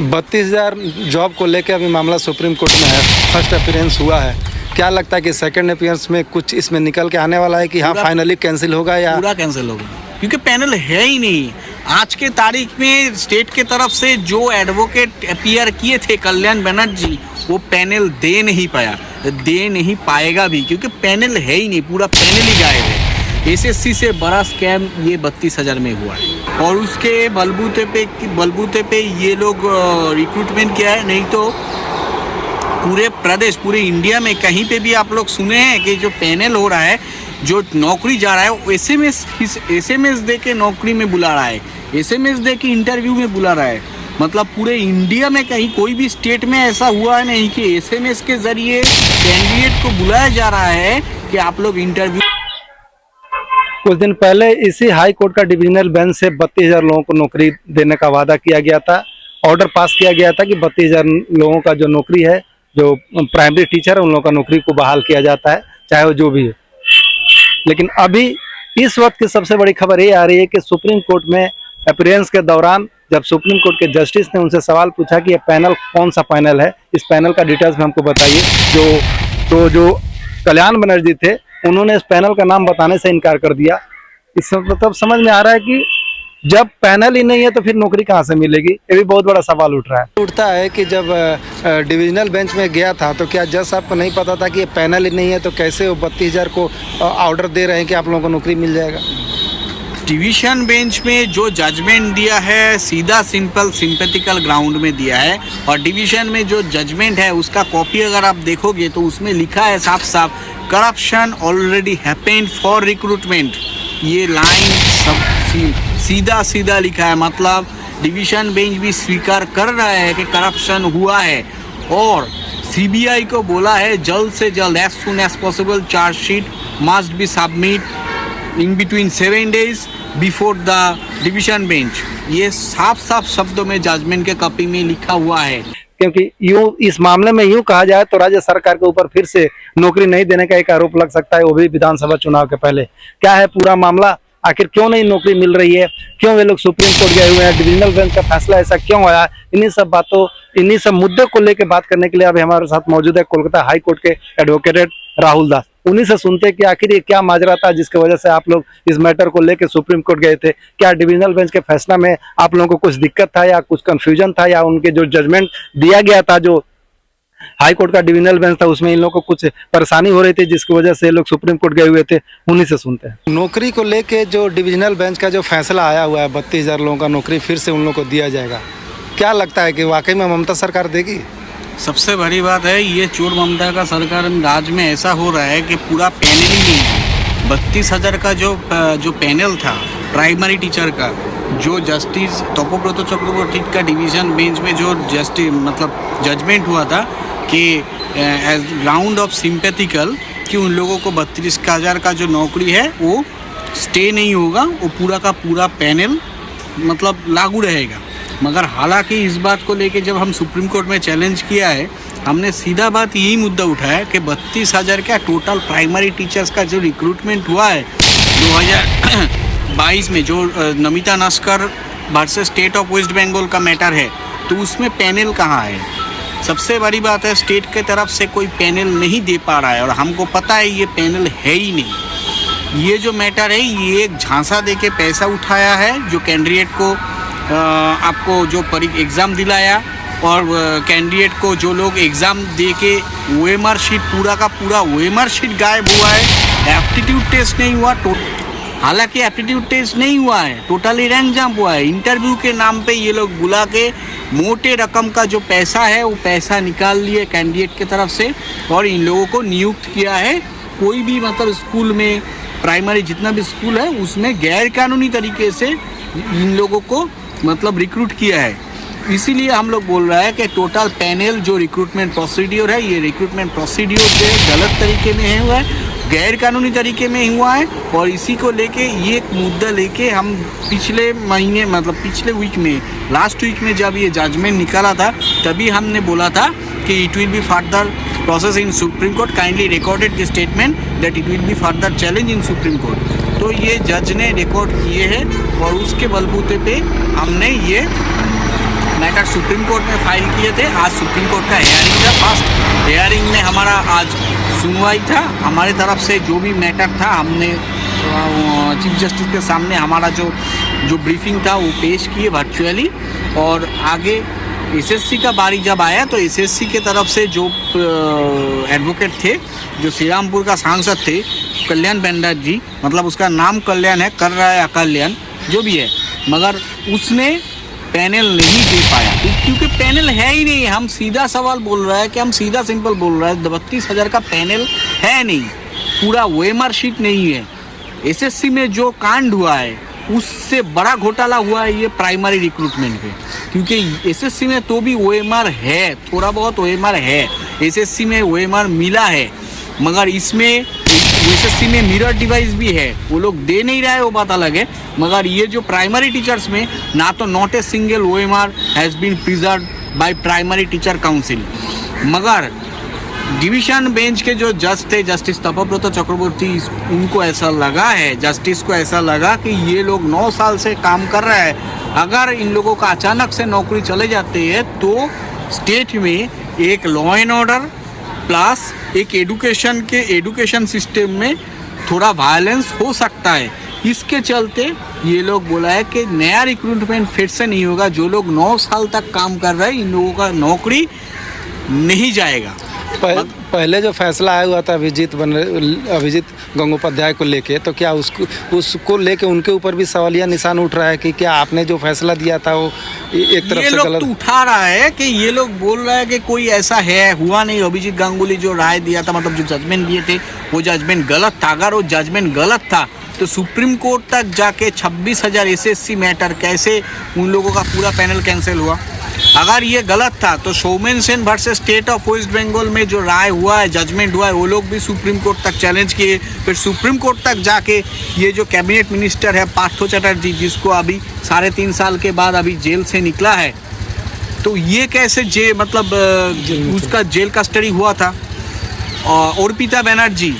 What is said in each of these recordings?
32,000 job को लेकर अभी मामला सुप्रीम कोर्ट में है। फर्स्ट अपीयरेंस हुआ है, क्या लगता है कि सेकंड अपीयरेंस में कुछ इसमें निकल के आने वाला है कि हाँ फाइनली कैंसिल होगा या पूरा कैंसिल होगा? क्योंकि पैनल है ही नहीं। आज के तारीख में स्टेट के तरफ से जो एडवोकेट अपीयर किए थे कल्याण बनर्जी, वो पैनल दे नहीं पाया, दे नहीं पाएगा भी, क्योंकि पैनल है ही नहीं, पूरा पैनल ही गायब है। एसएससी से बड़ा स्कैम ये 32,000 में हुआ है और उसके बलबूते पे ये लोग रिक्रूटमेंट किया है। नहीं तो पूरे प्रदेश, पूरे इंडिया में कहीं पे भी आप लोग सुने हैं कि जो पैनल हो रहा है, जो नौकरी जा रहा है, वो एसएमएस दे के नौकरी में बुला रहा है, एसएमएस दे के इंटरव्यू में बुला रहा है। मतलब पूरे इंडिया में कहीं कोई भी स्टेट में ऐसा हुआ नहीं कि एसएमएस के जरिए कैंडिडेट को बुलाया जा रहा है कि आप लोग इंटरव्यू। कुछ दिन पहले इसी हाई कोर्ट का डिविजनल बेंच से 32,000 लोगों को नौकरी देने का वादा किया गया था। ऑर्डर पास किया गया था कि 32,000 लोगों का जो नौकरी है, जो प्राइमरी टीचर है, उन लोगों का नौकरी को बहाल किया जाता है, चाहे वो जो भी है। लेकिन अभी इस वक्त की सबसे बड़ी खबर ये आ रही है कि सुप्रीम कोर्ट में अपीयरेंस के दौरान जब सुप्रीम कोर्ट के जस्टिस ने उनसे सवाल पूछा कि ये पैनल कौन सा पैनल है, इस पैनल का डिटेल्स में हमको बताइए। जो कल्याण बनर्जी थे, उन्होंने इस पैनल का नाम बताने से इनकार कर दिया। इससे मतलब समझ में आ रहा है कि जब पैनल ही नहीं है तो फिर नौकरी कहाँ से मिलेगी, ये भी बहुत बड़ा सवाल उठता है कि जब डिविजनल बेंच में गया था तो क्या जज साहब को नहीं पता था कि ये पैनल ही नहीं है, तो कैसे वो 32,000 को ऑर्डर दे रहे हैं कि आप लोगों को नौकरी मिल जाएगा? डिवीजन बेंच में जो जजमेंट दिया है, सीधा सिंपल सिंपैथिकल ग्राउंड में दिया है, और डिवीजन में जो जजमेंट है उसका कॉपी अगर आप देखोगे तो उसमें लिखा है साफ साफ, corruption already happened for recruitment. ये लाइन सब सीधा लिखा है। मतलब डिवीजन बेंच भी स्वीकार कर रहा है कि करप्शन हुआ है, और सीबीआई को बोला है जल्द से जल्द, as soon as possible, chargesheet must be submit in between 7 days before the division bench. ये साफ शब्दों में जजमेंट के कॉपी में लिखा हुआ है। क्योंकि यूं इस मामले में यूं कहा जाए तो राज्य सरकार के ऊपर फिर से नौकरी नहीं देने का एक आरोप लग सकता है, वो भी विधानसभा चुनाव के पहले। क्या है पूरा मामला, आखिर क्यों नहीं नौकरी मिल रही है, क्यों वे लोग सुप्रीम कोर्ट गए हुए हैं, डिविजनल बेंच का फैसला ऐसा क्यों आया, इन्हीं सब मुद्दे को लेकर बात करने के लिए अभी हमारे साथ मौजूद है कोलकाता हाई कोर्ट के एडवोकेट राहुल दास। उन्हीं से सुनते हैं कि आखिर ये क्या माजरा था जिसकी वजह से आप लोग इस मैटर को लेकर सुप्रीम कोर्ट गए थे। क्या डिविजनल बेंच के फैसला में आप लोगों को कुछ दिक्कत था या कुछ कंफ्यूजन था, या उनके जो जजमेंट दिया गया था, जो हाई कोर्ट का डिविजनल बेंच था, उसमें इन लोगों को कुछ परेशानी हो रही थी जिसकी वजह से लोग सुप्रीम कोर्ट गए हुए थे? उन्हीं से सुनते हैं। नौकरी को लेके जो डिविजनल बेंच का जो फैसला आया हुआ है, 32,000 लोगों का नौकरी फिर से उन लोगों को दिया जाएगा, क्या लगता है कि वाकई में ममता सरकार देगी? सबसे बड़ी बात है, ये चोर ममता का सरकार राज में ऐसा हो रहा है कि पूरा पैनल ही नहीं है। 32,000 का जो पैनल था प्राइमरी टीचर का, जो जस्टिस तपोब्रत चक्रवर्ती का डिवीजन बेंच में जो जजमेंट हुआ था कि एज ग्राउंड ऑफ सिंपैथिकल, कि उन लोगों को 32,000 का जो नौकरी है वो स्टे नहीं होगा, वो पूरा का पूरा पैनल लागू रहेगा। मगर हालांकि इस बात को लेके जब हम सुप्रीम कोर्ट में चैलेंज किया है, हमने सीधा बात यही मुद्दा उठाया कि 32,000 का टोटल प्राइमरी टीचर्स का जो रिक्रूटमेंट हुआ है 2022 में, जो Namita Naskar versus state of West Bengal का मैटर है, तो उसमें पैनल कहाँ है? सबसे बड़ी बात है, स्टेट के तरफ से कोई पैनल नहीं दे पा रहा है, और हमको पता है ये पैनल है ही नहीं। ये जो मैटर है, ये एक झांसा दे के पैसा उठाया है, जो कैंडिडेट को आपको जो एग्ज़ाम दिलाया, और कैंडिडेट को जो लोग एग्ज़ाम दे के ओएमआर शीट, पूरा का पूरा ओएमआर शीट गायब हुआ है। एप्टीट्यूड टेस्ट नहीं हुआ, हालांकि एप्टीट्यूड टेस्ट नहीं हुआ है, टोटली रैंक जंप हुआ है। इंटरव्यू के नाम पे ये लोग बुला के मोटे रकम का जो पैसा है वो पैसा निकाल लिए कैंडिडेट की तरफ से, और इन लोगों को नियुक्त किया है। कोई भी स्कूल में, प्राइमरी जितना भी स्कूल है, उसमें गैर कानूनी तरीके से इन लोगों को रिक्रूट किया है। इसीलिए हम लोग बोल रहा है कि टोटल पैनल जो रिक्रूटमेंट प्रोसीड्योर है, ये रिक्रूटमेंट प्रोसीड्योर जो गलत तरीके में हुआ है, गैर कानूनी तरीके में हुआ है। और इसी को लेके ये एक मुद्दा लेके हम पिछले महीने पिछले वीक में, लास्ट वीक में जब ये जजमेंट निकाला था, तभी हमने बोला था कि it will be further process in supreme court, kindly recorded the statement that it will be further challenge in supreme court. तो ये जज ने रिकॉर्ड किए हैं, और उसके बलबूते पे हमने ये मैटर सुप्रीम कोर्ट में फाइल किए थे। आज सुप्रीम कोर्ट का हेयरिंग था, फर्स्ट हेयरिंग में हमारा आज सुनवाई था। हमारे तरफ से जो भी मैटर था हमने चीफ जस्टिस के सामने हमारा जो ब्रीफिंग था वो पेश किए वर्चुअली। और आगे एसएससी का बारी जब आया तो एसएससी के तरफ से जो एडवोकेट थे, जो श्रीरामपुर का सांसद थे कल्याण बनर्जी, मतलब उसका नाम कल्याण है, कर रहा है अकल्याण, जो भी है, मगर उसने पैनल नहीं दे पाया क्योंकि पैनल है ही नहीं। हम सीधा सवाल बोल रहा है कि हम सीधा सिंपल बोल रहा है 32,000 का पैनल है नहीं, पूरा ओएमआर शीट नहीं है। एसएससी में जो कांड हुआ है उससे बड़ा घोटाला हुआ है ये प्राइमरी रिक्रूटमेंट पे, क्योंकि एसएससी में तो भी ओएमआर है, थोड़ा बहुत ओएमआर है, एसएससी में ओएमआर मिला है, मगर इसमें एसएससी में मिरर डिवाइस भी है, वो लोग दे नहीं रहा है, वो बात अलग है। मगर ये जो प्राइमरी टीचर्स में ना तो not a single OMR has been preserve by primary teacher council, मगर डिवीजन बेंच के जो जज थे जस्टिस तपब्रत चक्रवर्ती, उनको ऐसा लगा है, जस्टिस को ऐसा लगा कि ये लोग 9 साल से काम कर रहे हैं, अगर इन लोगों का अचानक से नौकरी चले जाते हैं तो स्टेट में एक लॉ एंड ऑर्डर प्लस एक एडुकेशन सिस्टम में थोड़ा वायलेंस हो सकता है। इसके चलते ये लोग बोला है कि नया रिक्रूटमेंट फिर से नहीं होगा, जो लोग 9 साल तक काम कर रहे हैं इन लोगों का नौकरी नहीं जाएगा। पहले जो फैसला आया हुआ था अभिजीत गंगोपाध्याय को लेके, तो क्या उसको लेके उनके ऊपर भी सवालिया निशान उठ रहा है कि क्या आपने जो फैसला दिया था वो एक तरफ से गलत? ये लोग तो उठा रहा है कि ये लोग बोल रहा है कि कोई ऐसा है हुआ नहीं, अभिजीत गांगुली जो राय दिया था, मतलब जो जजमेंट दिए थे वो जजमेंट गलत था। अगर वो जजमेंट गलत था तो सुप्रीम कोर्ट तक जाके 26,000 एसएससी मैटर कैसे उन लोगों का पूरा पैनल कैंसिल हुआ? अगर ये गलत था तो Soumen Sen versus state of West Bengal में जो राय हुआ है, जजमेंट हुआ है, वो लोग भी सुप्रीम कोर्ट तक चैलेंज किए। फिर सुप्रीम कोर्ट तक जाके ये जो कैबिनेट मिनिस्टर है पार्थो चटर्जी, जिसको अभी 3.5 साल के बाद अभी जेल से निकला है, तो ये कैसे मतलब उसका जेल कस्टडी हुआ था। अर्पिता बनर्जी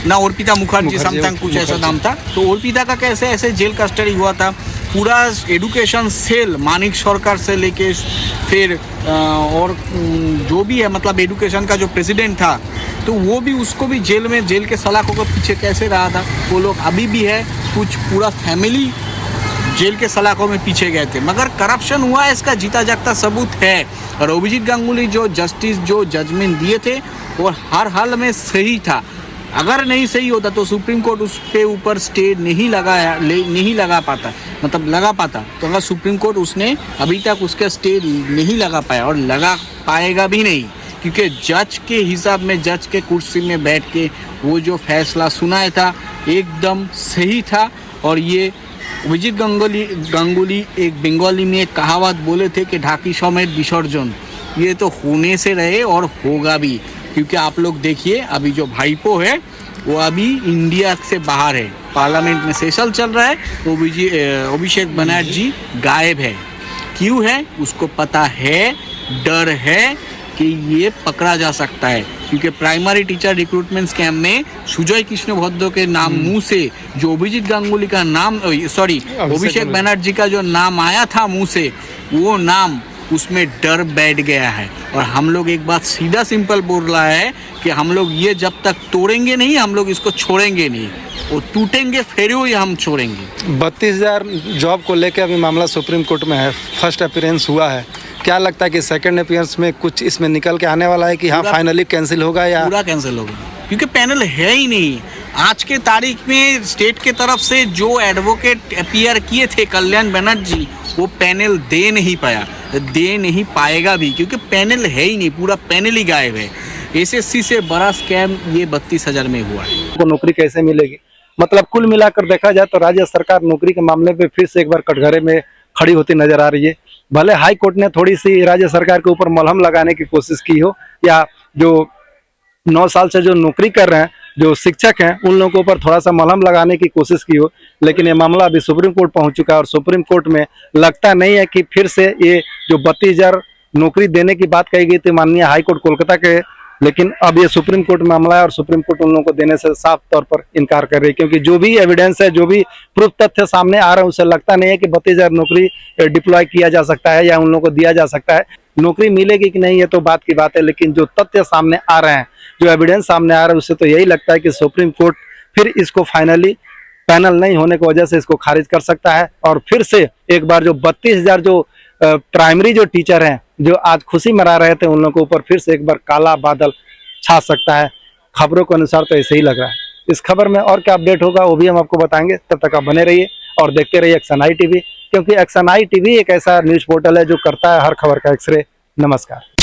ना अर्पिता मुखर्जी समथिंग कुछ ऐसा नाम था, तो अर्पिता का कैसे ऐसे जेल कस्टडी हुआ था। पूरा एडुकेशन सेल मानिक सरकार से लेके फिर और जो भी है, मतलब एडुकेशन का जो प्रेसिडेंट था, तो वो भी उसको भी जेल के सलाखों के पीछे कैसे रहा था। वो लोग अभी भी है, कुछ पूरा फैमिली जेल के सलाखों में पीछे गए थे, मगर करप्शन हुआ है इसका जीता जागता सबूत है। और अभिजीत गांगुली जो जस्टिस जो जजमेंट दिए थे और हर हाल में सही था। अगर नहीं सही होता तो सुप्रीम कोर्ट उस पे ऊपर स्टे नहीं लगा पाता। तो अगर सुप्रीम कोर्ट उसने अभी तक उसका स्टे नहीं लगा पाया और लगा पाएगा भी नहीं, क्योंकि जज के हिसाब में, जज के कुर्सी में बैठ के वो जो फैसला सुनाया था एकदम सही था। और ये अभिजीत गांगुली एक बंगाली में एक कहावत बोले थे कि ढाकी समेत विसर्जन, ये तो होने से रहे और होगा भी, क्योंकि आप लोग देखिए अभी जो भाईपो है वो अभी इंडिया से बाहर है, पार्लियामेंट में सेशन चल रहा है, तो अभिषेक बनर्जी गायब है। क्यों है उसको पता है, डर है कि ये पकड़ा जा सकता है, क्योंकि प्राइमरी टीचर रिक्रूटमेंट स्कैम में सुजय कृष्ण भद्र के नाम मुंह से जो अभिजीत गांगुली का नाम अभिषेक बनर्जी का जो नाम आया था मुंह से, वो नाम उसमें डर बैठ गया है। और हम लोग एक बात सीधा सिंपल बोल रहा है कि हम लोग ये जब तक तोड़ेंगे नहीं, हम लोग इसको छोड़ेंगे नहीं, वो टूटेंगे फिर ही हम छोड़ेंगे। 32,000 जॉब को लेकर अभी मामला सुप्रीम कोर्ट में है, फर्स्ट अपीयरेंस हुआ है, क्या लगता है कि सेकंड अपीयरेंस में कुछ इसमें निकल के आने वाला है कि हाँ फाइनली कैंसिल होगा या पूरा कैंसिल होगा? क्योंकि पैनल है ही नहीं। आज के तारीख में स्टेट के तरफ से जो एडवोकेट अपीयर किए थे कल्याण बनर्जी, वो पैनल दे नहीं पाएगा भी, क्योंकि पैनल है ही नहीं, पूरा पैनल ही गायब है। एसएससी से बड़ा स्कैम ये 32,000 में हुआ है। को नौकरी कैसे मिलेगी? मतलब कुल मिलाकर देखा जाए तो राज्य सरकार नौकरी के मामले पे फिर से एक बार कटघरे में खड़ी होती नजर आ रही है। भले हाई कोर्ट ने थोड़ी सी राज्य सरकार के ऊपर मलहम लगाने की कोशिश की हो, या जो 9 साल से जो नौकरी कर रहे हैं जो शिक्षक हैं उन लोगों के ऊपर थोड़ा सा मलहम लगाने की कोशिश की हो, लेकिन ये मामला अभी सुप्रीम कोर्ट पहुंच चुका है और सुप्रीम कोर्ट में लगता नहीं है कि फिर से ये जो 32,000 नौकरी देने की बात कही गई थी माननीय हाई कोर्ट कोलकाता के लेकिन अब ये सुप्रीम कोर्ट मामला है और सुप्रीम कोर्ट उन लोगों को देने से साफ तौर पर इनकार कर रही है, क्योंकि जो भी एविडेंस है, जो भी प्रूफ तथ्य सामने आ रहा है, उससे लगता नहीं है कि 32,000 नौकरी डिप्लॉय किया जा सकता है या उन लोगों को दिया जा सकता है। नौकरी मिलेगी कि नहीं ये तो बात की बात है, लेकिन जो तथ्य सामने आ रहे हैं, जो एविडेंस सामने आ रहा है, उससे तो यही लगता है कि सुप्रीम कोर्ट फिर इसको फाइनली पैनल नहीं होने की वजह से इसको खारिज कर सकता है और फिर से एक बार जो 32,000 जो प्राइमरी जो टीचर हैं, जो आज खुशी मना रहे थे, उन लोगों के ऊपर फिर से एक बार काला बादल छा सकता है। खबरों के अनुसार तो ऐसे ही लग रहा है। इस खबर में और क्या अपडेट होगा वो भी हम आपको बताएंगे, तब तक आप बने रहिए और देखते रहिए एक्शन आई टीवी, क्योंकि एक्शन आई टीवी एक ऐसा न्यूज पोर्टल है जो करता है हर खबर का एक्सरे। नमस्कार।